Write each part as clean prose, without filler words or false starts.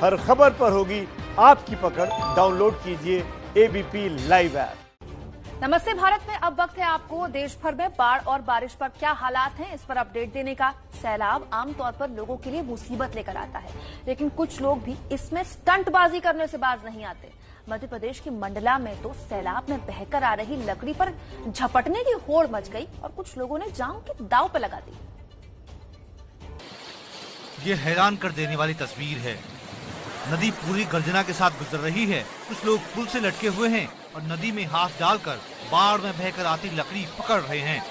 हर खबर पर होगी आपकी पकड़। डाउनलोड कीजिए एबीपी लाइव ऐप। नमस्ते भारत में अब वक्त है आपको देश भर में बाढ़ और बारिश पर क्या हालात हैं इस पर अपडेट देने का। सैलाब आमतौर पर लोगों के लिए मुसीबत लेकर आता है, लेकिन कुछ लोग भी इसमें स्टंटबाजी करने से बाज नहीं आते। मध्य प्रदेश की मंडला में तो सैलाब में बहकर आ रही लकड़ी पर झपटने की होड़ मच गई और कुछ लोगों ने जान के दांव पर लगा दी। ये हैरान कर देने वाली तस्वीर है। नदी पूरी गर्जना के साथ गुजर रही है। कुछ लोग पुल से लटके हुए हैं और नदी में हाथ डालकर बाढ़ में बहकर आती लकड़ी पकड़ रहे हैं।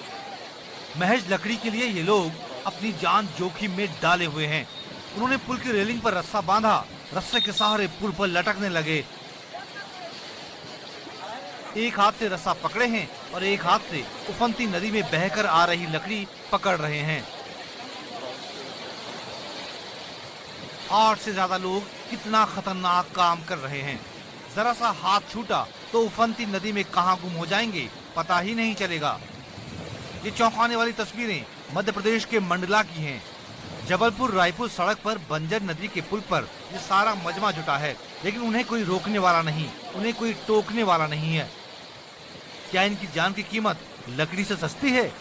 महज लकड़ी के लिए ये लोग अपनी जान जोखिम में डाले हुए हैं। उन्होंने पुल की रेलिंग पर रस्सा बांधा, रस्से के सहारे पुल पर लटकने लगे। एक हाथ से रस्सा पकड़े हैं और एक हाथ से उफनती नदी में बहकर आ रही लकड़ी पकड़ रहे हैं। 8 से ज्यादा लोग कितना खतरनाक काम कर रहे हैं। जरा सा हाथ छूटा तो उफनती नदी में कहां गुम हो जाएंगे पता ही नहीं चलेगा। ये चौंकाने वाली तस्वीरें मध्य प्रदेश के मंडला की हैं। जबलपुर रायपुर सड़क पर बंजर नदी के पुल पर ये सारा मजमा जुटा है, लेकिन उन्हें कोई रोकने वाला नहीं, उन्हें कोई टोकने वाला नहीं है। क्या इनकी जान की कीमत लकड़ी से सस्ती है?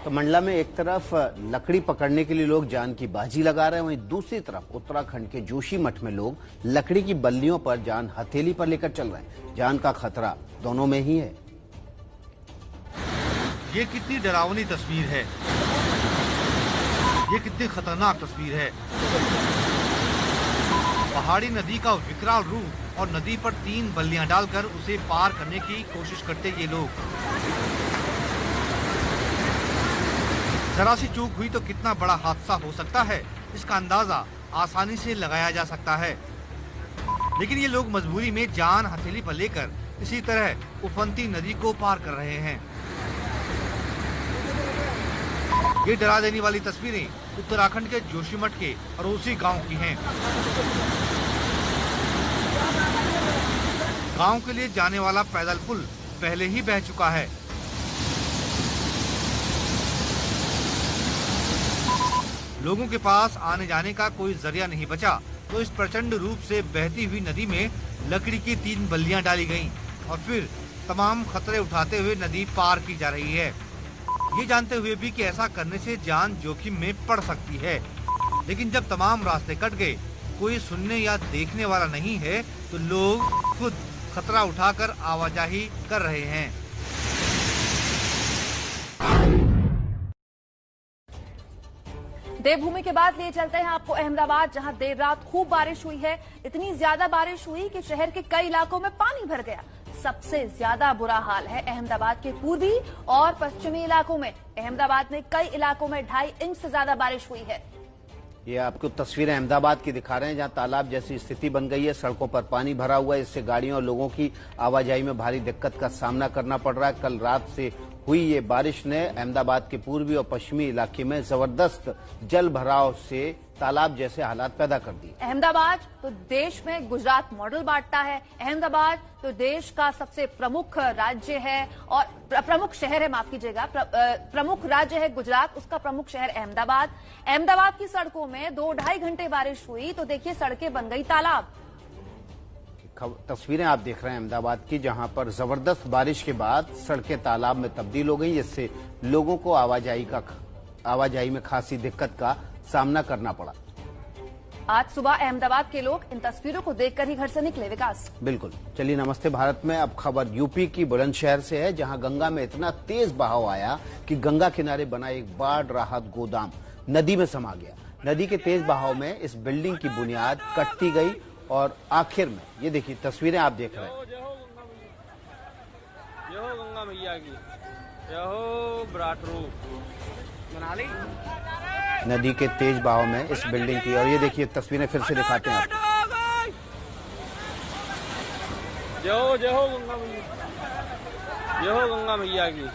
तो मंडला में एक तरफ लकड़ी पकड़ने के लिए लोग जान की बाजी लगा रहे हैं, वहीं दूसरी तरफ उत्तराखंड के जोशीमठ में लोग लकड़ी की बल्लियों पर जान हथेली पर लेकर चल रहे हैं। जान का खतरा दोनों में ही है। ये कितनी डरावनी तस्वीर है, ये कितनी खतरनाक तस्वीर है। पहाड़ी नदी का विकराल रूप और नदी पर 3 बल्लियां डालकर उसे पार करने की कोशिश करते ये लोग। जरा सी चूक हुई तो कितना बड़ा हादसा हो सकता है, इसका अंदाजा आसानी से लगाया जा सकता है। लेकिन ये लोग मजबूरी में जान हथेली पर लेकर इसी तरह उफनती नदी को पार कर रहे हैं। ये डरा देने वाली तस्वीरें उत्तराखंड के जोशीमठ के अरोसी गांव की हैं। गांव के लिए जाने वाला पैदल पुल पहले ही बह चुका है। लोगों के पास आने जाने का कोई जरिया नहीं बचा, तो इस प्रचंड रूप से बहती हुई नदी में लकड़ी की 3 बल्लियां डाली गईं और फिर तमाम खतरे उठाते हुए नदी पार की जा रही है। ये जानते हुए भी कि ऐसा करने से जान जोखिम में पड़ सकती है, लेकिन जब तमाम रास्ते कट गए, कोई सुनने या देखने वाला नहीं है, तो लोग खुद खतरा उठाकर आवाजाही कर रहे हैं। देवभूमि के बाद ले चलते हैं आपको अहमदाबाद, जहां देर रात खूब बारिश हुई है। इतनी ज्यादा बारिश हुई कि शहर के कई इलाकों में पानी भर गया। सबसे ज्यादा बुरा हाल है अहमदाबाद के पूर्वी और पश्चिमी इलाकों में। अहमदाबाद में कई इलाकों में 2.5 इंच से ज्यादा बारिश हुई है। ये आपको तस्वीरें अहमदाबाद की दिखा रहे हैं, जहां तालाब जैसी स्थिति बन गई है। सड़कों पर पानी भरा हुआ है, इससे गाड़ियों और लोगों की आवाजाही में भारी दिक्कत का सामना करना पड़ रहा है। कल रात से हुई ये बारिश ने अहमदाबाद के पूर्वी और पश्चिमी इलाके में जबरदस्त जल भराव से तालाब जैसे हालात पैदा कर दिए। अहमदाबाद तो देश में गुजरात मॉडल बांटता है। अहमदाबाद तो देश का सबसे प्रमुख राज्य है और प्रमुख शहर है, माफ कीजिएगा, प्रमुख राज्य है गुजरात, उसका प्रमुख शहर अहमदाबाद। अहमदाबाद की सड़कों में 2-2.5 घंटे बारिश हुई तो देखिए सड़कें बन गई तालाब। तस्वीरें आप देख रहे हैं अहमदाबाद की, जहां पर जबरदस्त बारिश के बाद सड़कें तालाब में तब्दील हो गई, जिससे लोगों को आवाजाही में खासी दिक्कत का सामना करना पड़ा। आज सुबह अहमदाबाद के लोग इन तस्वीरों को देखकर ही घर से निकले। विकास, बिल्कुल। चलिए नमस्ते भारत में अब खबर यूपी की बुलंदशहर से है, जहां गंगा में इतना तेज बहाव आया कि गंगा किनारे बना एक बाढ़ राहत गोदाम नदी में समा गया। नदी के तेज बहाव में इस बिल्डिंग की बुनियाद कटती गई और आखिर में ये देखिए तस्वीरें आप देख रहे हैं। जय हो गंगा मैया की, जय हो विराट रूप मनाली। नदी के तेज बहाव में इस बिल्डिंग की, और ये देखिए तस्वीरें फिर से दिखाते हैं आपको। जय हो गंगा मैया, जय हो गंगा मैया की।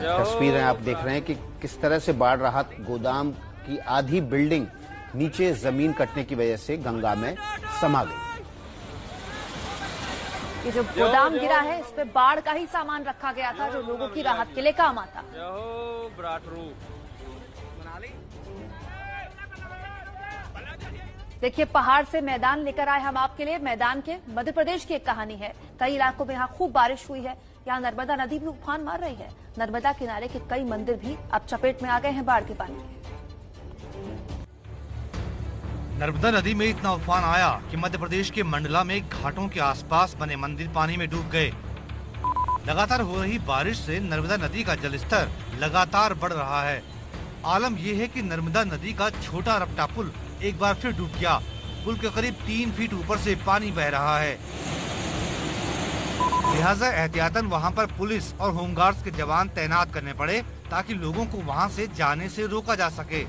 तस्वीरें आप देख रहे हैं कि किस तरह से बाढ़ राहत गोदाम की आधी बिल्डिंग नीचे जमीन कटने की वजह से गंगा में समा गई। ये जो गोदाम गिरा है इस पे बाढ़ का ही सामान रखा गया था, जो लोगों की राहत के लिए काम आता। जय हो विराट रूप देखिए, पहाड़ से मैदान लेकर आए हम आपके लिए। मैदान के मध्य प्रदेश की एक कहानी है। कई इलाकों में यहाँ खूब बारिश हुई है। यहाँ नर्मदा नदी भी उफान मार रही है। नर्मदा किनारे के कई मंदिर भी अब चपेट में आ गए हैं बाढ़ के पानी में। नर्मदा नदी में इतना उफान आया कि मध्य प्रदेश के मंडला में घाटों के आसपास बने मंदिर पानी में डूब गए। लगातार हो रही बारिश से नर्मदा नदी का जलस्तर लगातार बढ़ रहा है। आलम यह है कि नर्मदा नदी का छोटा रपटा पुल एक बार फिर डूब गया। पुल के करीब 3 फीट ऊपर से पानी बह रहा है। लिहाजा एहतियातन वहां पर पुलिस और होमगार्ड्स के जवान तैनात करने पड़े ताकि लोगों को वहां से जाने से रोका जा सके।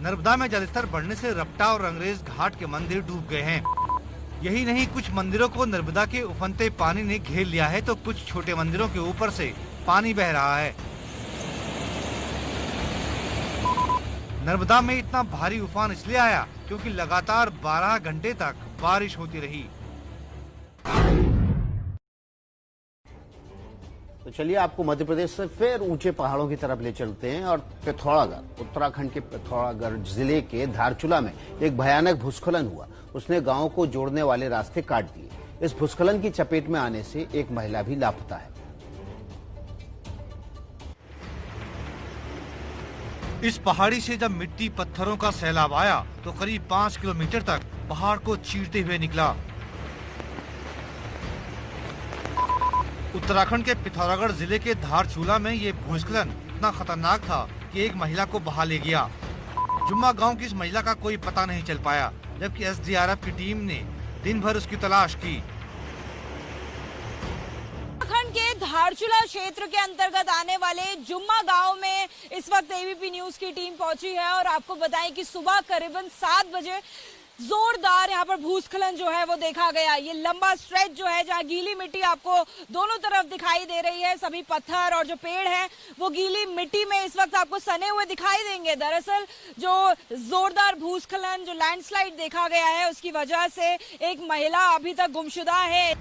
नर्मदा में जलस्तर बढ़ने से रपटा और अंग्रेज घाट के मंदिर डूब गए हैं। यही नहीं, कुछ मंदिरों को नर्मदा के उफनते पानी ने घेर लिया है तो कुछ छोटे मंदिरों के ऊपर से पानी बह रहा है। नर्मदा में इतना भारी उफान इसलिए आया क्योंकि लगातार 12 घंटे तक बारिश होती रही। तो चलिए आपको मध्य प्रदेश से फिर ऊंचे पहाड़ों की तरफ ले चलते हैं और पिथौरागढ़, उत्तराखंड के पिथौरागढ़ जिले के धारचूला में एक भयानक भूस्खलन हुआ। उसने गांव को जोड़ने वाले रास्ते काट दिए। इस भूस्खलन की चपेट में आने से एक महिला भी लापता है। इस पहाड़ी से जब मिट्टी पत्थरों का सैलाब आया तो करीब 5 किलोमीटर तक पहाड़ को चीरते हुए निकला। उत्तराखंड के पिथौरागढ़ जिले के धारचूला में ये भूस्खलन इतना खतरनाक था कि एक महिला को बहा ले गया। जुम्मा गांव की इस महिला का कोई पता नहीं चल पाया, जबकि एसडीआरएफ की टीम ने दिन भर उसकी तलाश की। उत्तराखंड के धारचूला क्षेत्र के अंतर्गत आने वाले जुम्मा गांव में इस वक्त एबीपी न्यूज की टीम पहुंची है और आपको बताएं कि सुबह करीबन 7 बजे जोरदार यहाँ पर भूस्खलन जो है वो देखा गया। ये लंबा स्ट्रेच जो है जहाँ गीली मिट्टी आपको दोनों तरफ दिखाई दे रही है। सभी पत्थर और जो पेड़ हैं वो गीली मिट्टी में इस वक्त आपको सने हुए दिखाई देंगे। दरअसल जो जोरदार भूस्खलन, जो लैंडस्लाइड देखा गया है, उसकी वजह से एक महिला अभी तक गुमशुदा है।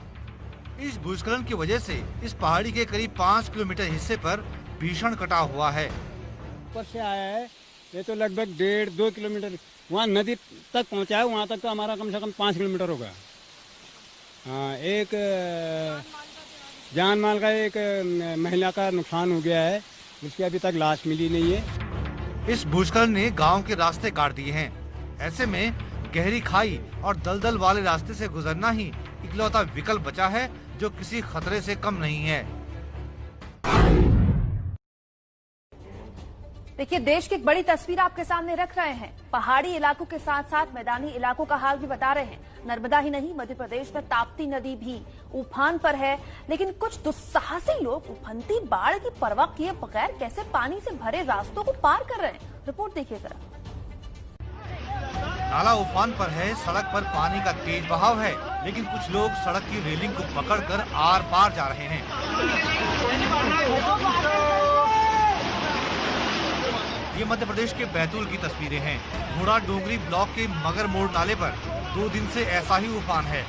इस भूस्खलन की वजह से इस पहाड़ी के करीब 5 किलोमीटर हिस्से पर भीषण कटाव हुआ है। ऊपर से आया है, ये तो लगभग 1.5-2 किलोमीटर वहाँ नदी तक पहुँचा है। वहाँ तक तो हमारा कम से कम 5 किलोमीटर होगा। हाँ, एक जान माल का एक महिला का नुकसान हो गया है, उसकी अभी तक लाश मिली नहीं है। इस भूस्खलन ने गांव के रास्ते काट दिए हैं। ऐसे में गहरी खाई और दलदल वाले रास्ते से गुजरना ही इकलौता विकल्प बचा है जो किसी खतरे से कम नहीं है। देखिए, देश की एक बड़ी तस्वीर आपके सामने रख रहे हैं। पहाड़ी इलाकों के साथ साथ मैदानी इलाकों का हाल भी बता रहे हैं। नर्मदा ही नहीं, मध्य प्रदेश में ताप्ती नदी भी उफान पर है, लेकिन कुछ दुस्साहसी लोग उफनती बाढ़ की परवाह किए बगैर कैसे पानी से भरे रास्तों को पार कर रहे हैं। रिपोर्ट देखिए जरा। नाला उफान पर है, सड़क पर पानी का तेज बहाव है, लेकिन कुछ लोग सड़क की रेलिंग को पकड़कर आर पार जा रहे हैं। ये मध्य प्रदेश के बैतूल की तस्वीरें हैं। घोड़ा डोंगरी ब्लॉक के मगर मोड़ नाले पर 2 दिन से ऐसा ही उफान है।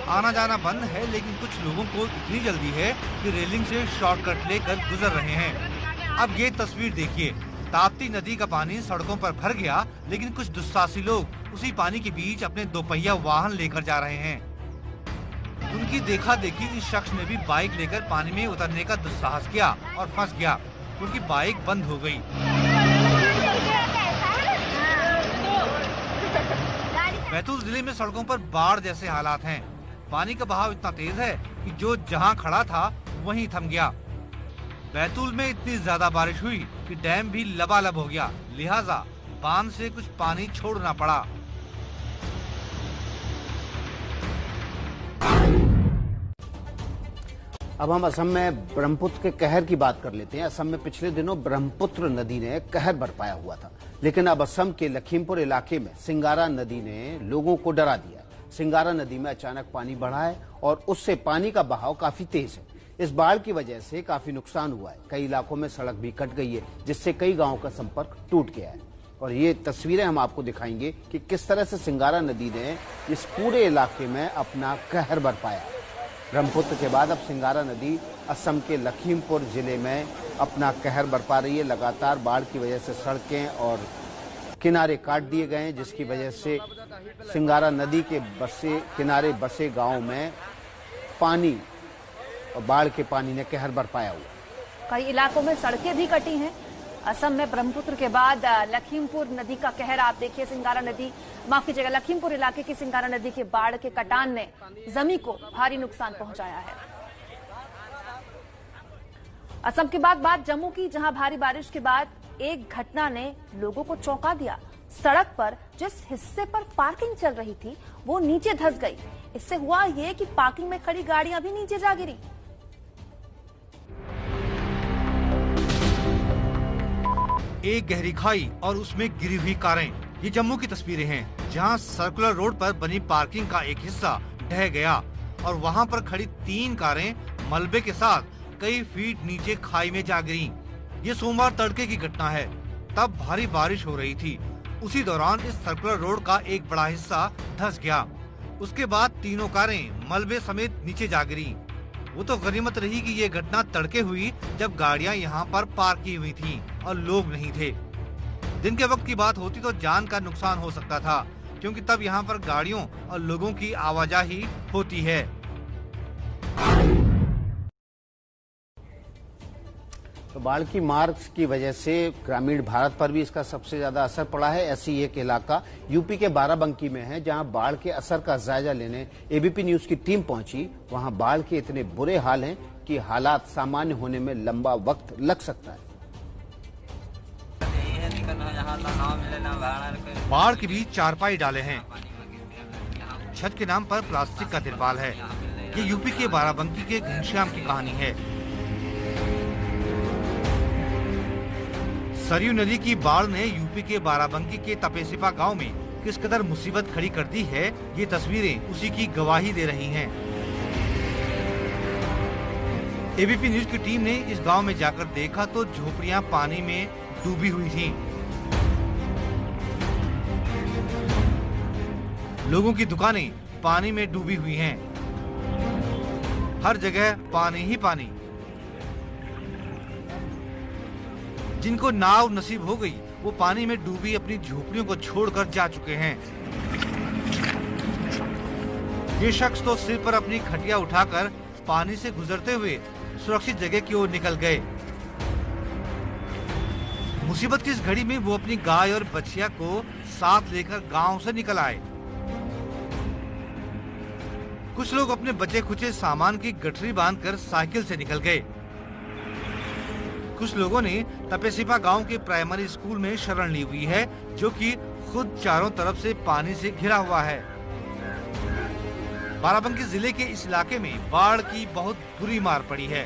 आना जाना बंद है, लेकिन कुछ लोगों को इतनी जल्दी है कि रेलिंग से शॉर्टकट लेकर गुजर रहे हैं। अब ये तस्वीर देखिए, ताप्ती नदी का पानी सड़कों पर भर गया, लेकिन कुछ दुस्साहसी लोग उसी पानी के बीच अपने 2 पहिया वाहन लेकर जा रहे हैं। उनकी देखा देखी इस शख्स ने भी बाइक लेकर पानी में उतरने का दुस्साहस किया और फंस गया क्योंकि बाइक बंद हो गई। बैतूल जिले में सड़कों पर बाढ़ जैसे हालात हैं। पानी का बहाव इतना तेज है कि जो जहां खड़ा था वहीं थम गया। बैतूल में इतनी ज्यादा बारिश हुई कि डैम भी लबालब हो गया, लिहाजा बांध से कुछ पानी छोड़ना पड़ा। अब हम असम में ब्रह्मपुत्र के कहर की बात कर लेते हैं। असम में पिछले दिनों ब्रह्मपुत्र नदी ने कहर बरपाया हुआ था, लेकिन अब असम के लखीमपुर इलाके में सिंगारा नदी ने लोगों को डरा दिया। सिंगारा नदी में अचानक पानी बढ़ा है और उससे पानी का बहाव काफी तेज है। इस बाढ़ की वजह से काफी नुकसान हुआ है। कई इलाकों में सड़क भी कट गई है, जिससे कई गांवों का संपर्क टूट गया है। और ये तस्वीरें हम आपको दिखाएंगे कि किस तरह से सिंगारा नदी ने इस पूरे इलाके में अपना कहर बरपाया। ब्रह्मपुत्र के बाद अब सिंगारा नदी असम के लखीमपुर जिले में अपना कहर बरपा रही है। लगातार बाढ़ की वजह से सड़कें और किनारे काट दिए गए हैं, जिसकी वजह से सिंगारा नदी के किनारे बसे गांव में पानी और बाढ़ के पानी ने कहर बरपाया हुआ। कई इलाकों में सड़कें भी कटी हैं। असम में ब्रह्मपुत्र के बाद लखीमपुर नदी का कहर आप देखिए। सिंगारा नदी, माफ कीजिएगा, लखीमपुर इलाके की सिंगारा नदी के बाढ़ के कटान ने जमीन को भारी नुकसान पहुंचाया है। असम के बाद जम्मू की, जहां भारी बारिश के बाद एक घटना ने लोगों को चौंका दिया। सड़क पर जिस हिस्से पर पार्किंग चल रही थी वो नीचे धंस गई। इससे हुआ ये कि पार्किंग में खड़ी गाड़ियां भी नीचे जा गिरी। एक गहरी खाई और उसमें गिरी हुई कारें। ये जम्मू की तस्वीरें हैं, जहां सर्कुलर रोड पर बनी पार्किंग का एक हिस्सा ढह गया और वहां पर खड़ी 3 कारें मलबे के साथ कई फीट नीचे खाई में जा गिरी। ये सोमवार तड़के की घटना है। तब भारी बारिश हो रही थी। उसी दौरान इस सर्कुलर रोड का एक बड़ा हिस्सा धंस गया। उसके बाद तीनों कारें मलबे समेत नीचे जा गिरी। वो तो गनीमत रही कि ये घटना तड़के हुई, जब गाड़ियां यहाँ पर पार्क की हुई थीं और लोग नहीं थे। दिन के वक्त की बात होती तो जान का नुकसान हो सकता था, क्योंकि तब यहाँ पर गाड़ियों और लोगों की आवाजाही होती है। तो बाढ़ की मार की वजह से ग्रामीण भारत पर भी इसका सबसे ज्यादा असर पड़ा है। ऐसी एक इलाका यूपी के बाराबंकी में है, जहां बाढ़ के असर का जायजा लेने एबीपी न्यूज की टीम पहुंची। वहां बाढ़ के इतने बुरे हाल हैं कि हालात सामान्य होने में लंबा वक्त लग सकता है। बाढ़ के बीच चारपाई डाले हैं। छत के नाम पर प्लास्टिक का तिरपाल है। ये यूपी के बाराबंकी के घनश्याम की कहानी है। सरयू नदी की बाढ़ ने यूपी के बाराबंकी के तपेसिपा गांव में किस कदर मुसीबत खड़ी कर दी है, ये तस्वीरें उसी की गवाही दे रही हैं। एबीपी न्यूज की टीम ने इस गांव में जाकर देखा तो झोपड़ियां पानी में डूबी हुई थीं। लोगों की दुकानें पानी में डूबी हुई हैं। हर जगह पानी ही पानी। जिनको नाव नसीब हो गई, वो पानी में डूबी अपनी झोपड़ियों को छोड़कर जा चुके हैं। ये शख्स तो सिर पर अपनी खटिया उठाकर पानी से गुजरते हुए सुरक्षित जगह की ओर निकल गए। मुसीबत की इस घड़ी में वो अपनी गाय और बछिया को साथ लेकर गांव से निकल आए। कुछ लोग अपने बचे खुचे सामान की गठरी बांधकर साइकिल से निकल गए। कुछ लोगों ने तपेसिपा गांव के प्राइमरी स्कूल में शरण ली हुई है, जो कि खुद चारों तरफ से पानी से घिरा हुआ है। बाराबंकी जिले के इस इलाके में बाढ़ की बहुत बुरी मार पड़ी है।